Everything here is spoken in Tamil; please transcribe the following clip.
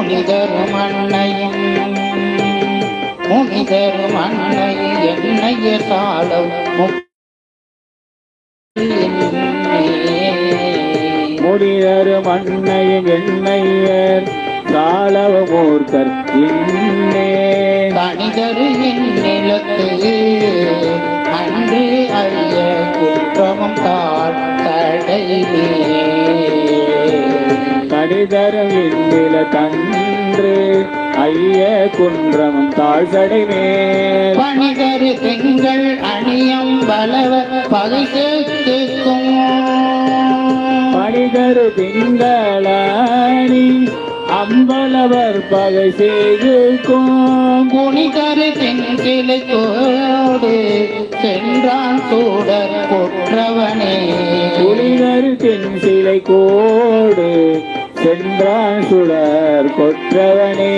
முனிதரும் அன்னையும் என்னைய சாலம் முடிதரும் அன்னையும் என்னையர் சாலவ மூர்க்கர் இன்னே கணிதரு என் நிலத்து அன்று ஐய குற்றமும் தாழ் தடையிலே கடிதரும் இந்தில தன்று ஐய குன்றமும் தாழ்சடை மேல் பணிதரு திங்கள் அணியம் வளவ பகை சேர்க்கும் பணிதரு திங்களி அம்பலவர் பகை செய்துக்கும் குணிதரு தென்கிளைக்கோடு சென்றான் சூடர் கொற்றவனே குளிதரு தென் சிலை கோடு சென்றான் சுடர் கொற்றவனே.